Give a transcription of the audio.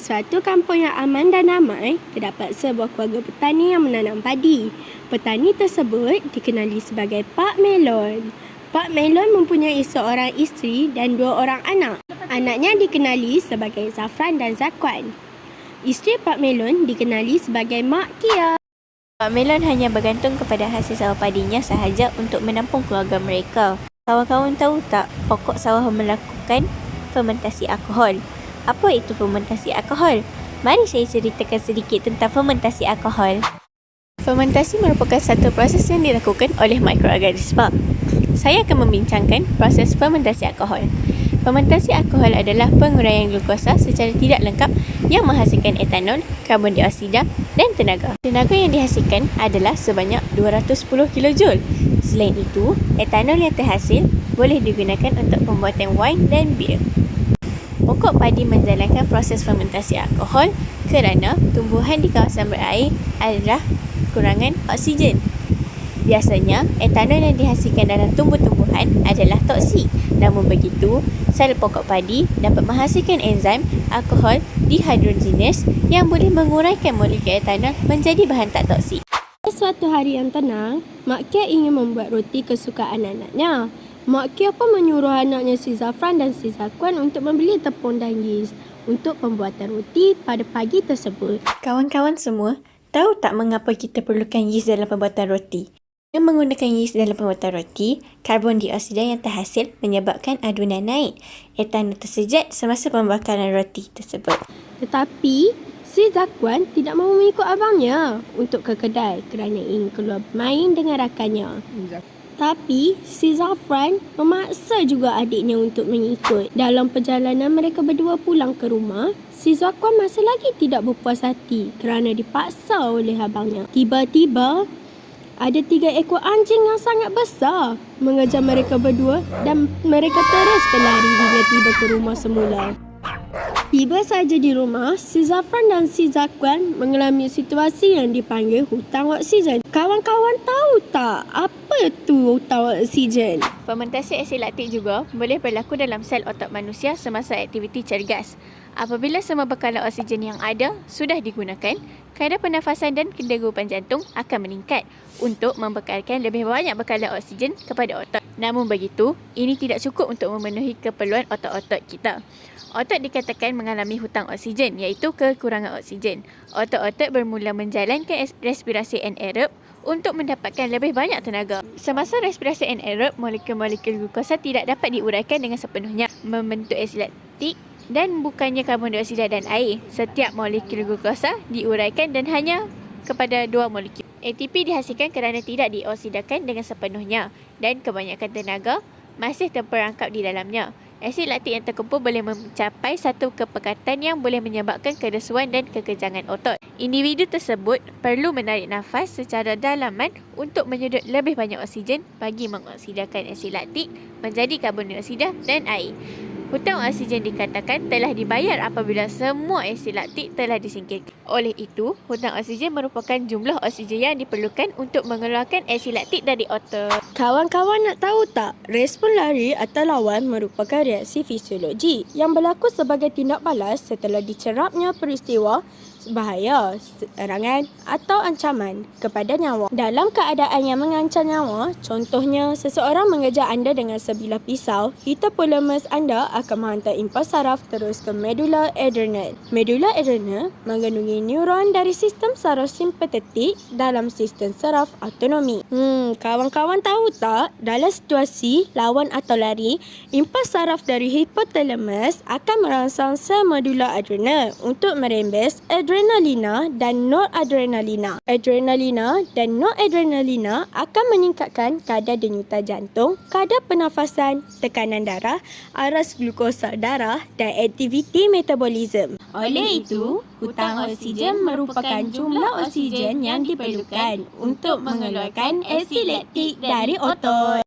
suatu kampung yang aman dan damai, terdapat sebuah keluarga petani yang menanam padi. Petani tersebut dikenali sebagai Pak Melon. Pak Melon mempunyai seorang isteri dan 2 orang anak. Anaknya dikenali sebagai Zafran dan Zakwan. Isteri Pak Melon dikenali sebagai Mak Kia. Pak Melon hanya bergantung kepada hasil sawah padinya sahaja untuk menampung keluarga mereka. Kawan-kawan tahu tak pokok sawah melakukan fermentasi alkohol? Apa itu fermentasi alkohol? Mari saya ceritakan sedikit tentang fermentasi alkohol. Fermentasi merupakan satu proses yang dilakukan oleh mikroorganisma. Saya akan membincangkan proses fermentasi alkohol. Fermentasi alkohol adalah penguraian glukosa secara tidak lengkap yang menghasilkan etanol, karbon dioksida dan tenaga. Tenaga yang dihasilkan adalah sebanyak 210 kJ. Selain itu, etanol yang terhasil boleh digunakan untuk pembuatan wine dan bir. Pokok padi menjalankan proses fermentasi alkohol kerana tumbuhan di kawasan berair adalah kekurangan oksigen. Biasanya, etanol yang dihasilkan dalam tumbuh-tumbuhan adalah toksik. Namun begitu, sel pokok padi dapat menghasilkan enzim alkohol dehydrogenase yang boleh menguraikan molekul etanol menjadi bahan tak toksik. Suatu hari yang tenang, Mak Kia ingin membuat roti kesukaan anaknya. Mak Kia pun menyuruh anaknya si Zafran dan si Zakwan untuk membeli tepung dan yeast untuk pembuatan roti pada pagi tersebut. Kawan-kawan semua, tahu tak mengapa kita perlukan yeast dalam pembuatan roti? Dengan menggunakan yeast dalam pembuatan roti, karbon dioksida yang terhasil menyebabkan adunan naik. Etanol tersejat semasa pembakaran roti tersebut. Tetapi, si Zakwan tidak mahu mengikut abangnya untuk ke kedai kerana ingin keluar bermain dengan rakannya. Tapi, si Zafran memaksa juga adiknya untuk mengikut. Dalam perjalanan mereka berdua pulang ke rumah, si Zakwan masih lagi tidak berpuas hati kerana dipaksa oleh abangnya. Tiba-tiba, ada 3 ekor anjing yang sangat besar mengejar mereka berdua dan mereka terus berlari hingga tiba ke rumah semula. Tiba saja di rumah, si Zafran dan si Zakwan mengalami situasi yang dipanggil hutang oksigen. Kawan-kawan tahu tak apa itu hutang oksigen? Fermentasi asid laktik juga boleh berlaku dalam sel otak manusia semasa aktiviti cergas. Apabila semua bekalan oksigen yang ada sudah digunakan, kadar pernafasan dan kedegupan jantung akan meningkat untuk membekalkan lebih banyak bekalan oksigen kepada otak. Namun begitu, ini tidak cukup untuk memenuhi keperluan otak-otak kita. Otak dikatakan mengalami hutang oksigen iaitu kekurangan oksigen. Otak-otak bermula menjalankan respirasi anaerob untuk mendapatkan lebih banyak tenaga. Semasa respirasi anaerob, molekul-molekul glukosa tidak dapat diuraikan dengan sepenuhnya, membentuk asid laktik dan bukannya karbon dioksida dan air. Setiap molekul glukosa diuraikan dan hanya kepada 2 molekul. ATP dihasilkan kerana tidak dioksidakan dengan sepenuhnya dan kebanyakan tenaga masih terperangkap di dalamnya. Asid laktik yang terkumpul boleh mencapai satu kepekatan yang boleh menyebabkan keresuan dan kekejangan otot. Individu tersebut perlu menarik nafas secara dalaman untuk menyedut lebih banyak oksigen bagi mengoksidakan asid laktik menjadi karbon dioksida dan air. Hutang oksigen dikatakan telah dibayar apabila semua asid laktik telah disingkirkan. Oleh itu, hutang oksigen merupakan jumlah oksigen yang diperlukan untuk mengeluarkan asid laktik dari otot. Kawan-kawan nak tahu tak, respon lari atau lawan merupakan reaksi fisiologi yang berlaku sebagai tindak balas setelah dicerapnya peristiwa bahaya, serangan atau ancaman kepada nyawa. Dalam keadaan yang mengancam nyawa, contohnya seseorang mengejar anda dengan sebilah pisau, hipotalamus anda akan menghantar impuls saraf terus ke medula adrenal. Medula adrenal mengandungi neuron dari sistem saraf simpatetik dalam sistem saraf autonomi. Kawan-kawan tahu tak, dalam situasi lawan atau lari, impuls saraf dari hipotalamus akan merangsang sel medula adrenal untuk merembes adrenalina dan noradrenalina. Adrenalina dan noradrenalina akan meningkatkan kadar denyutan jantung, kadar pernafasan, tekanan darah, aras glukosa darah dan aktiviti metabolisme. Oleh itu, hutang oksigen merupakan jumlah oksigen yang diperlukan untuk mengeluarkan asid laktik dari otot.